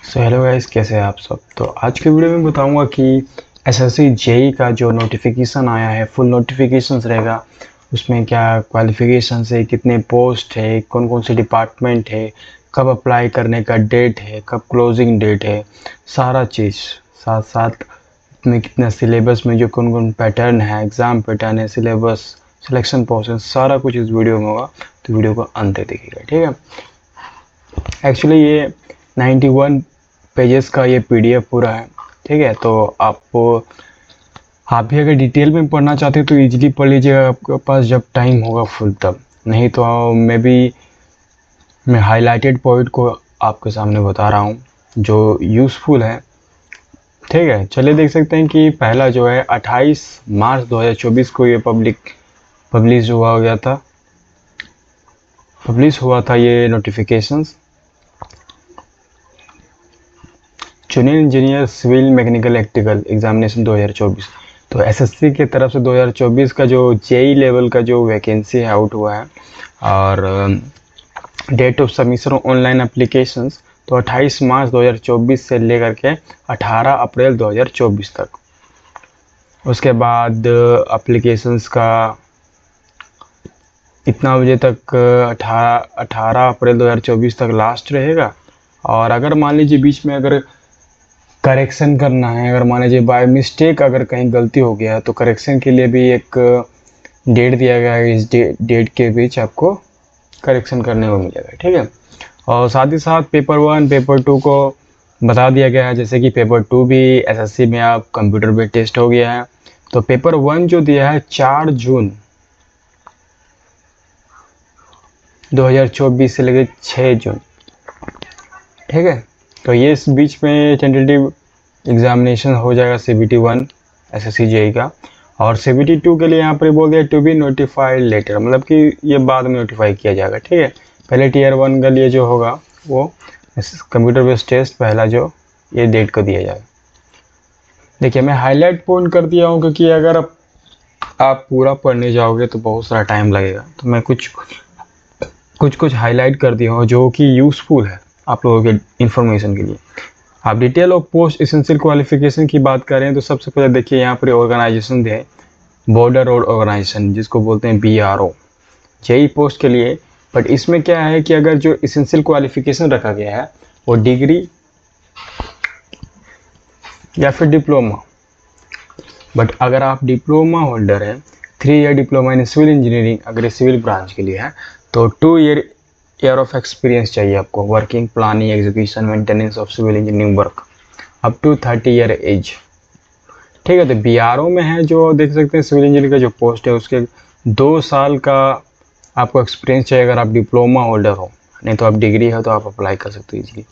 So hello guys, कैसे हैं आप सब। तो आज के वीडियो में बताऊंगा कि एसएससी जेई का जो नोटिफिकेशन आया है, फुल नोटिफिकेशंस रहेगा। उसमें क्या क्वालिफिकेशन है, कितने पोस्ट है, कौन कौन से डिपार्टमेंट है, कब अप्लाई करने का डेट है, कब क्लोजिंग डेट है, सारा चीज़। साथ साथ में कितना सिलेबस में जो कौन कौन पैटर्न है, एग्ज़ाम पैटर्न है, सिलेबस, सिलेक्शन प्रोसेस, सारा कुछ इस वीडियो में होगा। तो वीडियो को अंत तक देखिएगा, ठीक है। एक्चुअली ये 91 पेजेस का ये पीडीएफ पूरा है, ठीक है। तो आप भी अगर डिटेल में पढ़ना चाहते हैं तो इजीली पढ़ लीजिएगा, आपके पास जब टाइम होगा फुल तब। नहीं तो मैं हाईलाइटेड पॉइंट को आपके सामने बता रहा हूँ जो यूज़फुल है, ठीक है। चलिए देख सकते हैं कि पहला जो है 28 मार्च 2024 को ये पब्लिश हुआ था ये notifications. Junior engineer civil mechanical electrical examination 2024। तो एसएससी की तरफ से 2024 का जो जेई लेवल का जो वैकेंसी है आउट हुआ है। और date of submission online applications तो 28 मार्च 2024 से लेकर के 18 अप्रैल 2024 तक। उसके बाद एप्लीकेशंस का इतना बजे तक 18 अप्रैल 2024 तक लास्ट रहेगा। और अगर मान लीजिए बीच में अगर करेक्शन करना है, अगर मान लीजिए बाय मिस्टेक अगर कहीं गलती हो गया है तो करेक्शन के लिए भी एक डेट दिया गया है। इस डेट के बीच आपको करेक्शन करने को मिलेगा, ठीक है। और साथ ही साथ पेपर 1 पेपर 2 को बता दिया गया है, जैसे कि पेपर 2 भी एसएससी में आप कंप्यूटर पे टेस्ट हो गया है। तो पेपर 1 जो दिया है 4 जून 2024 से लेकर 6 जून, ठीक है। तो ये इस बीच में टेंटेटिव एग्जामिनेशन हो जाएगा CBT 1 एसएससी जेई का। और CBT 2 के लिए यहाँ पर बोल दिया टू बी नोटिफाइड लेटर, मतलब कि ये बाद में नोटिफाई किया जाएगा, ठीक है। पहले टीयर 1 के लिए जो होगा वो कंप्यूटर बेस्ड टेस्ट पहला जो ये डेट को दिया जाएगा। देखिए मैं हाईलाइट पॉइंट कर दिया हूँ, क्योंकि अगर आप पूरा पढ़ने जाओगे तो बहुत सारा टाइम लगेगा। तो मैं कुछ हाईलाइट कर दिया हूँ जो कि यूज़फुल है आप लोगों के इन्फॉर्मेशन के लिए। आप डिटेल और पोस्ट एसेंशियल क्वालिफिकेशन की बात करें तो सबसे पहले देखिए यहाँ पर ऑर्गेनाइजेशन है, बॉर्डर रोड ऑर्गेनाइजेशन, जिसको बोलते हैं BRO, जेई पोस्ट के लिए। बट इसमें क्या है कि अगर जो एसेंशियल क्वालिफिकेशन रखा गया है वो डिग्री या फिर डिप्लोमा। बट अगर आप डिप्लोमा होल्डर है, 3 year diploma in civil engineering अगर सिविल ब्रांच के लिए है तो 2 ईयर ऑफ एक्सपीरियंस चाहिए आपको, working planning execution maintenance of civil engineering work up to 30 year age, ठीक है। तो BRO में है जो देख सकते हैं सिविल इंजीनियर का जो पोस्ट है उसके 2 साल का आपको एक्सपीरियंस चाहिए अगर आप डिप्लोमा होल्डर हो। नहीं तो आप डिग्री है तो आप अप्लाई कर सकते हो इजीली।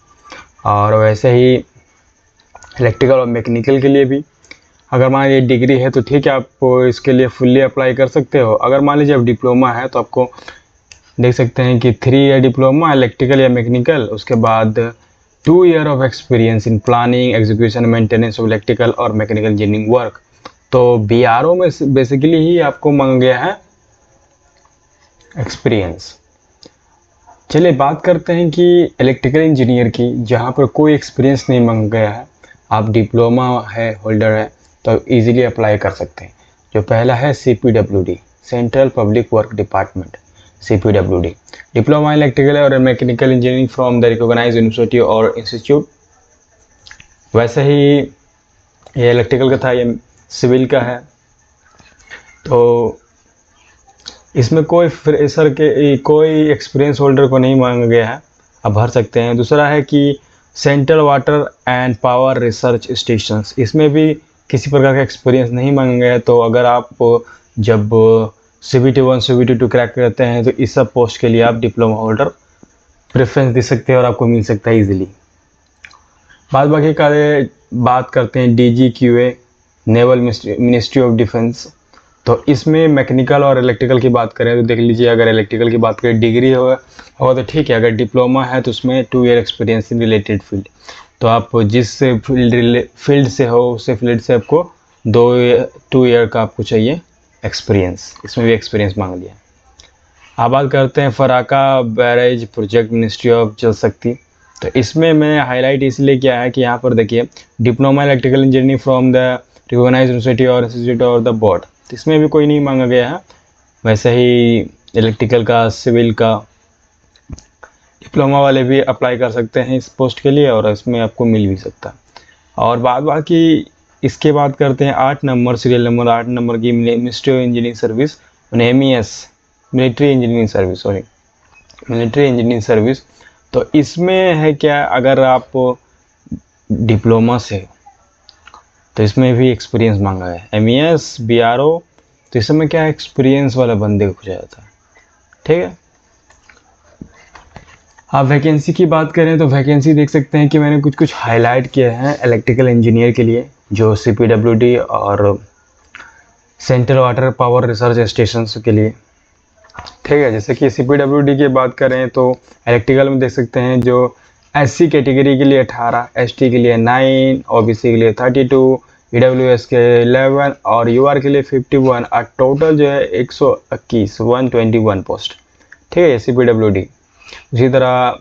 और वैसे ही इलेक्ट्रिकल और मैकेनिकल के लिए भी अगर मान लीजिए डिग्री है तो ठीक है, आप इसके लिए फुल्ली अप्लाई कर सकते हो। अगर मान लीजिए आप डिप्लोमा है तो आपको देख सकते हैं कि 3 ईयर डिप्लोमा इलेक्ट्रिकल या मैकेनिकल, उसके बाद 2 year of experience in planning execution maintenance of electrical और मैकेनिकल इंजीनियरिंग वर्क। तो BRO में बेसिकली ही आपको मांगा गया है एक्सपीरियंस। चलिए बात करते हैं कि इलेक्ट्रिकल इंजीनियर की, जहाँ पर कोई एक्सपीरियंस नहीं मांगा गया है, आप डिप्लोमा है होल्डर है तो इजीली अप्लाई कर सकते हैं। जो पहला है CPWD, central public work department, CPWD, diploma electrical और mechanical engineering from the recognised university और इंस्टीट्यूट। वैसे ही ये इलेक्ट्रिकल का था, ये सिविल का है। तो इसमें कोई फ्रेशर के कोई एक्सपीरियंस होल्डर को नहीं मांगा गया है, आप भर सकते हैं। दूसरा है कि central water and power research stations, इसमें भी किसी प्रकार का एक्सपीरियंस नहीं मांगा गया है। तो अगर आप जब CBT 1 CBT 2 क्रैक करते हैं तो इस सब पोस्ट के लिए आप डिप्लोमा होल्डर प्रेफरेंस दे सकते हैं और आपको मिल सकता है ईजिली। बाद बाकी का बात करते हैं DGQA, naval ministry of defence. तो इसमें मैकेनिकल और इलेक्ट्रिकल की बात करें तो देख लीजिए, अगर इलेक्ट्रिकल की बात करें डिग्री होगा तो ठीक है, अगर डिप्लोमा है तो उसमें 2 year experience in related field. तो आप जिस फील्ड से हो उस फील्ड से आपको 2 ईयर का आपको चाहिए एक्सपीरियंस, इसमें भी एक्सपीरियंस मांग लिया। अब बात करते हैं फराका बैरेज प्रोजेक्ट, मिनिस्ट्री ऑफ जल शक्ति। तो इसमें मैं हाईलाइट इसलिए किया है कि यहाँ पर देखिए diploma electrical engineering from the recognised university और इंस्टीट्यूट और द बोर्ड, तो इसमें भी कोई नहीं मांगा गया है। वैसे ही इलेक्ट्रिकल का, सिविल का, डिप्लोमा वाले भी अप्लाई कर सकते हैं इस पोस्ट के लिए और इसमें आपको मिल भी सकता है। और बाकी इसके बाद करते हैं 8 नंबर, सीरियल नंबर 8 नंबर की ministry of engineering service, MES, military engineering service, sorry military engineering service. तो इसमें है क्या, अगर आप डिप्लोमा से, तो इसमें भी एक्सपीरियंस मांगा है, MES BRO, तो इसमें क्या एक्सपीरियंस वाला बंदे को खोजा जाता है, ठीक है। आप वैकेंसी की बात करें तो वैकेंसी देख सकते हैं कि मैंने कुछ हाईलाइट किए हैं इलेक्ट्रिकल इंजीनियर के लिए, जो CPWD और central water power research station के लिए, ठीक है। जैसे कि CPWD की बात करें तो इलेक्ट्रिकल में देख सकते हैं जो SC कैटेगरी के लिए 18, ST के लिए 9, OBC के लिए 32, EWS के 11 और UR के लिए 51 और टोटल जो है 121, 121 पोस्ट, ठीक है, CPWD। उसी तरह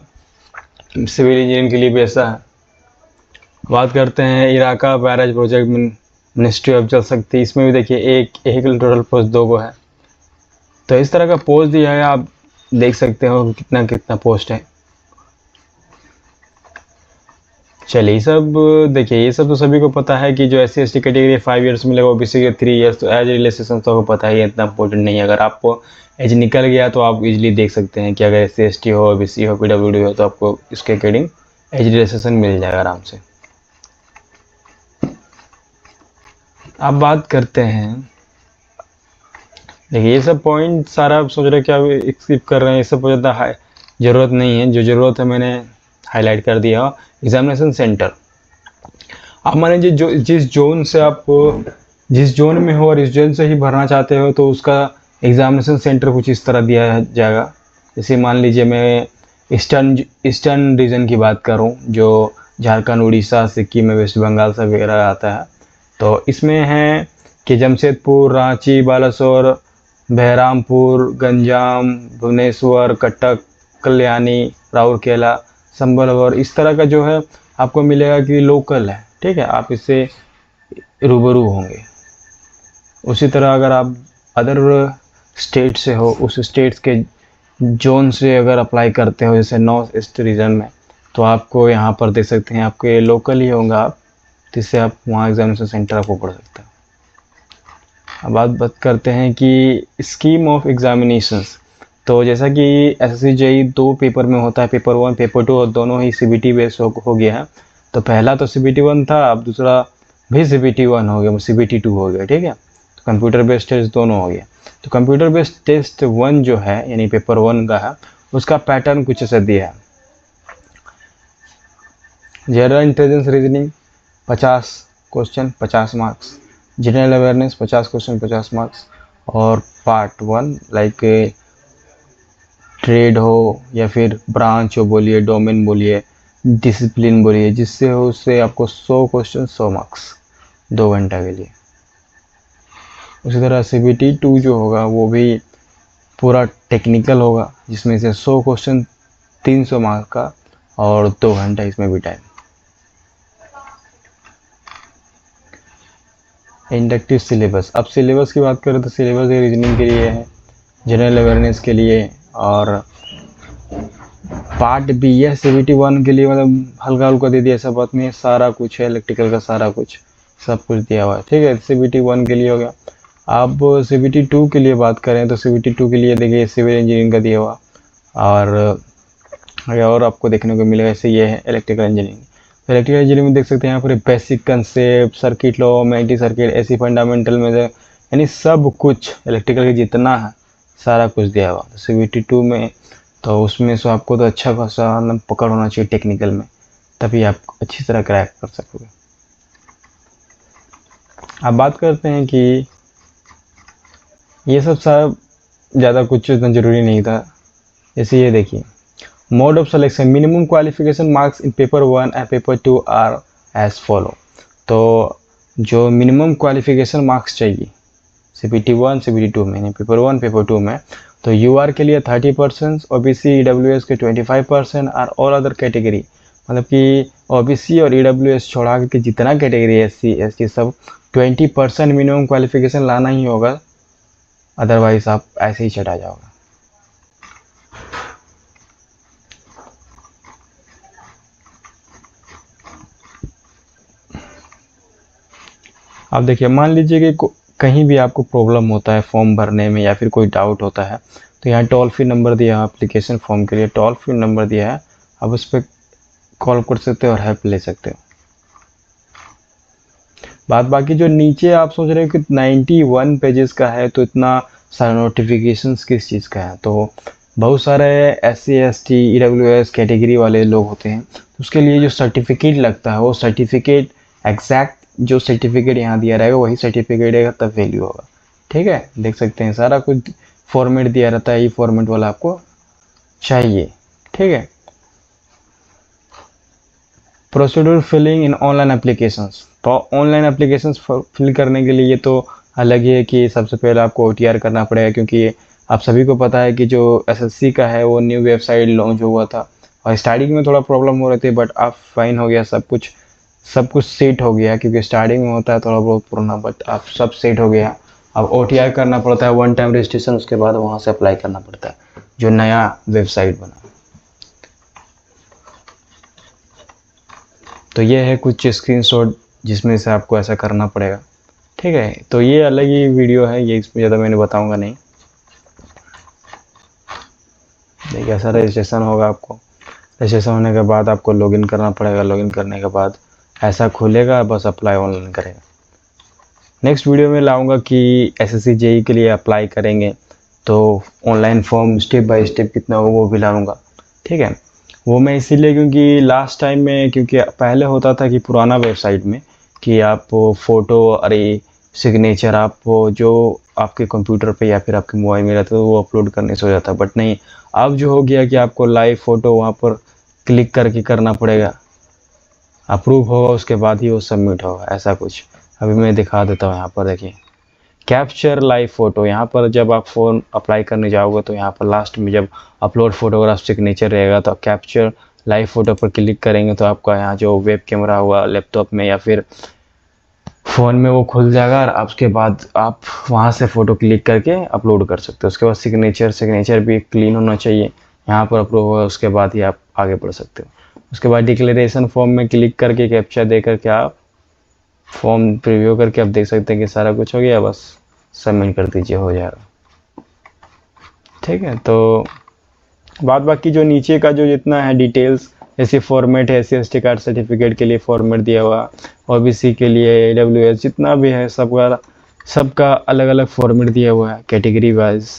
सिविल इंजीनियरिंग के लिए भी ऐसा है। बात करते हैं इराका बैराज प्रोजेक्ट मिनिस्ट्री ऑफ जल शक्ति, इसमें भी देखिए एक टोटल पोस्ट 2 को है। तो इस तरह का पोस्ट दिया है, आप देख सकते हो कितना पोस्ट है। चलिए ये सब देखिए, ये सब तो सभी को पता है कि जो SC ST कैटेगरी 5 इयर्स मिलेगा, OBC के 3 इयर्स, तो एज रिलेशन तो आपको पता ही है, इतना इंपॉर्टेंट नहीं है। अगर आपको एज निकल गया तो आप इजीली देख सकते हैं कि अगर SC ST हो, OBC हो, PWD हो, तो आपको इसके अकॉर्डिंग एज रिलेशन मिल जाएगा आराम से। अब बात करते हैं, देखिए ये सब पॉइंट सारा आप सोच रहे क्या स्किप कर रहे हैं, ये सब बहुत ज़्यादा ज़रूरत नहीं है। जो ज़रूरत है मैंने हाईलाइट कर दिया। एग्जामिनेशन सेंटर, आप मान लीजिए जो जिस जोन से आप जिस जोन में हो और इस जोन से ही भरना चाहते हो, तो उसका एग्जामिनेशन सेंटर कुछ इस तरह दिया जाएगा। जैसे मान लीजिए मैं ईस्टर्न रीजन की बात करूं, जो झारखंड, उड़ीसा, सिक्किम में, वेस्ट बंगाल से वगैरह आता है, तो इसमें है कि जमशेदपुर, रांची, बालासोर, बहरामपुर, गंजाम, भुवनेश्वर, कटक, कल्याणी, राउरकेला, संबलपुर, इस तरह का जो है आपको मिलेगा कि लोकल है, ठीक है, आप इससे रूबरू होंगे। उसी तरह अगर आप अदर स्टेट से हो, उस स्टेट्स के जोन से अगर अप्लाई करते हो, जैसे नॉर्थ ईस्ट रीजन में, तो आपको यहाँ पर देख सकते हैं आपके लोकल ही होंगे आप, जिससे आप वहाँ एग्जामिनेशन सेंटर आपको पढ़ सकते हैं। अब बात करते हैं कि स्कीम ऑफ एग्जामिनेशंस। तो जैसा कि SSC JEE 2 पेपर में होता है, पेपर 1, पेपर 2, और दोनों ही CBT बेस हो गया है। तो पहला तो CBT 1 था, अब दूसरा भी CBT 1 हो गया, CBT 2 हो गया, ठीक है। तो कंप्यूटर बेस्ड टेस्ट दोनों हो गया। तो कंप्यूटर बेस्ड टेस्ट 1 जो है, यानी पेपर 1 का है, उसका पैटर्न कुछ ऐसा दिया है। General intelligence reasoning 50 question 50 marks, general awareness 50 question 50 marks, और पार्ट 1 लाइक ट्रेड हो या फिर ब्रांच हो, बोलिए डोमेन, बोलिए डिसिप्लिन, बोलिए जिससे हो, उससे आपको 100 क्वेश्चन 100 मार्क्स 2 घंटा के लिए। उसी तरह CBT 2 जो होगा वो भी पूरा टेक्निकल होगा, जिसमें से 100 क्वेश्चन 300 मार्क्स का और 2 घंटा इसमें भी टाइम। इंडक्टिव सिलेबस, अब सिलेबस की बात करें तो सिलेबस रीजनिंग के लिए है, जनरल अवेयरनेस के लिए, और पार्ट B है CBT 1 के लिए, मतलब हल्का हल्का दे दिया, ऐसा बात नहीं है, सारा कुछ है इलेक्ट्रिकल का, सारा कुछ सब कुछ दिया हुआ है, ठीक है। CBT 1 के लिए हो गया। अब CBT 2 के लिए बात करें तो CBT 2 के लिए देखिए सिविल इंजीनियरिंग का दिया हुआ, और आपको देखने को मिलेगा ऐसे, ये है इलेक्ट्रिकल इंजीनियरिंग। तो इलेक्ट्रिकल इंजीनियरिंग में देख सकते हैं यहाँ पर basic concept, circuit law, magnetic circuit, ऐसी फंडामेंटल में, यानी सब कुछ इलेक्ट्रिकल के जितना है सारा कुछ दिया हुआ। तो CBT 2 में तो उसमें से आपको तो अच्छा खासा पकड़ होना चाहिए टेक्निकल में, तभी आप अच्छी तरह क्रैक कर सकोगे। अब बात करते हैं कि ये सब ज़्यादा कुछ इतना ज़रूरी नहीं था। जैसे ये देखिए, mode of selection, minimum qualification marks in paper 1 and paper 2 are as follow. तो जो मिनिमम क्वालिफिकेशन मार्क्स चाहिए CBT 1 CBT 2 में, पेपर 1 पेपर 2 में, तो UR के लिए 30%, OBC EWS के 25% और ऑल अदर कैटेगरी मतलब कि ओबीसी और ईडब्ल्यूएस छोड़ा के जितना कैटेगरी एससी एसटी सब 20% मिनिमम क्वालिफिकेशन लाना ही होगा, अदरवाइज आप ऐसे ही चढ़ा जाओगे। आप देखिए, मान लीजिए कि कहीं भी आपको प्रॉब्लम होता है फॉर्म भरने में या फिर कोई डाउट होता है, तो यहाँ टोल फ्री नंबर दिया है एप्लीकेशन फॉर्म के लिए, टोल फ्री नंबर दिया है, आप उस पर कॉल कर सकते हो और हेल्प ले सकते हो। बाकी जो नीचे आप सोच रहे हो कि 91 पेजेस का है तो इतना सारा नोटिफिकेशंस किस चीज़ का है, तो बहुत सारे SC ST EWS कैटेगरी वाले लोग होते हैं, तो उसके लिए जो सर्टिफिकेट लगता है वो सर्टिफिकेट एग्जैक्ट जो सर्टिफिकेट यहाँ दिया रहेगा वही सर्टिफिकेट है, तब वैल्यू होगा। ठीक है, देख सकते हैं सारा कुछ फॉर्मेट दिया रहता है, ये फॉर्मेट वाला आपको चाहिए। ठीक है, procedure filling in online applications, तो ऑनलाइन एप्लीकेशंस फिल करने के लिए ये तो अलग ही है कि सबसे पहले आपको OTR करना पड़ेगा, क्योंकि आप सभी को पता है कि जो SSC का है वो न्यू वेबसाइट लॉन्च हुआ था और स्टार्टिंग में थोड़ा प्रॉब्लम हो रही थी, बट अब फाइन हो गया, सब कुछ सेट हो गया, क्योंकि स्टार्टिंग में होता है थोड़ा बहुत पुराना, बट अब सब सेट हो गया। अब OTR करना पड़ता है, वन टाइम रजिस्ट्रेशन, उसके बाद वहाँ से अप्लाई करना पड़ता है जो नया वेबसाइट बना। तो ये है कुछ स्क्रीनशॉट जिसमें से आपको ऐसा करना पड़ेगा। ठीक है, तो ये अलग ही वीडियो है, ये इसमें ज़्यादा मैंने बताऊंगा नहीं। देखिए ऐसा रजिस्ट्रेशन होगा, आपको रजिस्ट्रेशन होने के बाद आपको लॉगिन करना पड़ेगा, लॉगिन करने के बाद ऐसा खुलेगा, बस अप्लाई ऑनलाइन करेगा। नेक्स्ट वीडियो में लाऊंगा कि SSC JEE के लिए अप्लाई करेंगे तो online form step by step कितना हो वो भी लाऊंगा। ठीक है, वो मैं इसीलिए क्योंकि लास्ट टाइम में, क्योंकि पहले होता था कि पुराना वेबसाइट में कि आप फ़ोटो अरे सिग्नेचर आप जो आपके कंप्यूटर पे या फिर आपके मोबाइल में रहता है वो अपलोड करने से हो जाता, बट नहीं, अब जो हो गया कि आपको लाइव फ़ोटो वहाँ पर क्लिक करके करना पड़ेगा, अप्रूव होगा उसके बाद ही वो सबमिट होगा, ऐसा कुछ। अभी मैं दिखा देता हूँ, यहाँ पर देखिए कैप्चर लाइव फ़ोटो, यहाँ पर जब आप फ़ोन अप्लाई करने जाओगे तो यहाँ पर लास्ट में जब अपलोड फोटोग्राफ सिग्नेचर रहेगा तो कैप्चर लाइव फ़ोटो पर क्लिक करेंगे तो आपका यहाँ जो वेब कैमरा हुआ लैपटॉप में या फिर फ़ोन में वो खुल जाएगा और उसके बाद आप वहाँ से फ़ोटो क्लिक करके अपलोड कर सकते हो। उसके बाद सिग्नेचर भी क्लीन होना चाहिए, यहाँ पर अप्रूव होगा उसके बाद ही आप आगे बढ़ सकते हो। उसके बाद डिक्लेरेशन फॉर्म में क्लिक करके कैप्चा दे करके आप फॉर्म प्रीव्यू करके आप देख सकते हैं कि सारा कुछ हो गया, बस सबमिट कर दीजिए, हो जाएगा। ठीक है, तो बाकी जो नीचे का जो जितना है डिटेल्स, जैसे फॉर्मेट है SC ST कार्ड सर्टिफिकेट के लिए फॉर्मेट दिया हुआ, OBC के लिए AWS जितना भी है सबका अलग अलग फॉर्मेट दिया हुआ है कैटेगरी वाइज।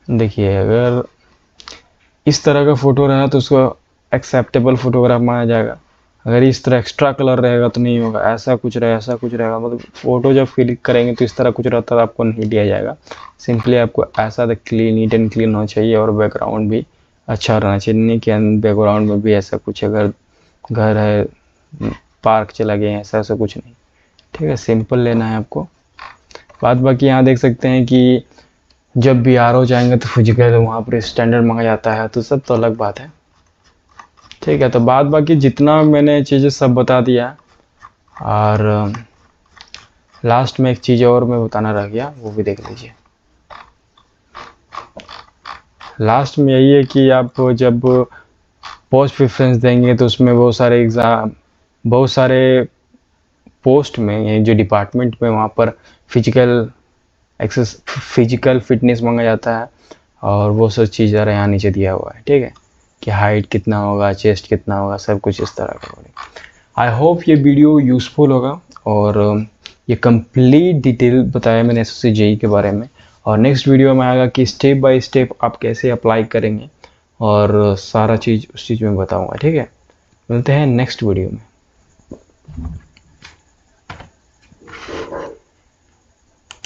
देखिए अगर इस तरह का फ़ोटो रहा तो उसको एक्सेप्टेबल फ़ोटोग्राफ माना जाएगा, अगर इस तरह एक्स्ट्रा कलर रहेगा तो नहीं होगा, ऐसा कुछ रहेगा, मतलब फ़ोटो जब क्लिक करेंगे तो इस तरह कुछ रहता है आपको नहीं दिया जाएगा। सिंपली आपको ऐसा क्लीन नीट एंड क्लीन होना चाहिए और बैकग्राउंड भी अच्छा रहना चाहिए, नहीं कि बैकग्राउंड में भी ऐसा कुछ अगर घर है पार्क चला गया ऐसा ऐसा कुछ नहीं। ठीक है, सिंपल लेना है आपको। बाकी यहाँ देख सकते हैं कि जब भी RO जाएंगे तो फिजिकल वहाँ पर स्टैंडर्ड मांगा जाता है, तो सब तो अलग बात है। ठीक है, तो बाकी जितना मैंने चीज़ें सब बता दिया, और लास्ट में एक चीज़ और मैं बताना रह गया, वो भी देख लीजिए। लास्ट में यही है कि आप जब पोस्ट प्रेफरेंस देंगे तो उसमें बहुत सारे पोस्ट में जो डिपार्टमेंट में वहाँ पर फिजिकल फिटनेस मांगा जाता है, और वो सब चीज़ यहाँ नीचे दिया हुआ है। ठीक है, कि हाइट कितना होगा, चेस्ट कितना होगा, सब कुछ इस तरह का। आई होप ये वीडियो यूज़फुल होगा, और ये कंप्लीट डिटेल बताया मैंने SSC JEE के बारे में, और नेक्स्ट वीडियो में आएगा कि स्टेप बाय स्टेप आप कैसे अप्लाई करेंगे, और सारा चीज़ उस चीज़ में बताऊंगा। ठीक है, मिलते हैं नेक्स्ट वीडियो में।